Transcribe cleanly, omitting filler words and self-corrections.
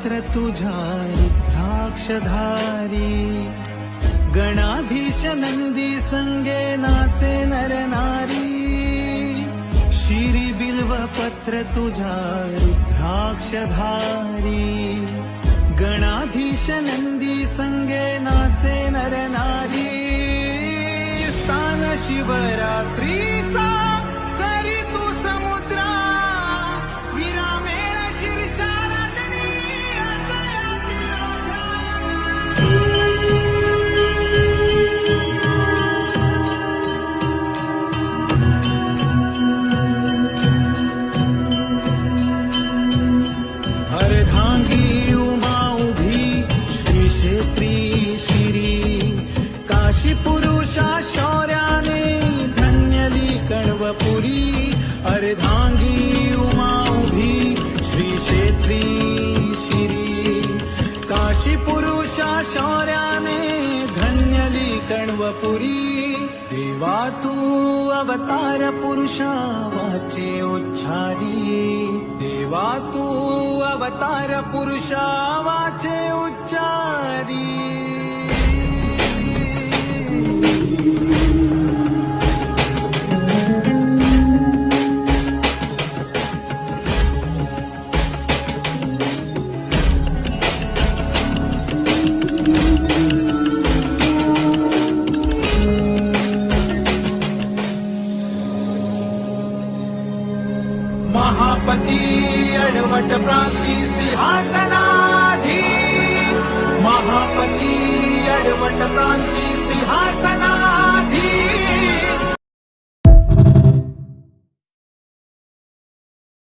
पत्र तुझ्या रुद्राक्षधारी गणाधीश नंदी संगे नाचे नर नारी शिरी बिल्व पत्र तुझ्या रुद्राक्षधारी गणाधीश नंदी संगे नाचे नर नारी स्थान शिवरात्रीचा तरी तू समुद्रा विरामेळ शीर्षाला अर्धांगी उमा उभी श्री क्षेत्री शिरी काशी पुरुषा शौर्याने धन्यली कण्वपुरी अर्धांगी उमा उभी श्री क्षेत्री शिरी काशी पुरुषा शौर्याने धन्यली कण्वपुरी देवा तू अवतार पुरुषा वाचे उच्चारी देवा तू अवतार पुरुषा वाचे उच्चारी महापती अडवट प्रांती सिंहासनाधी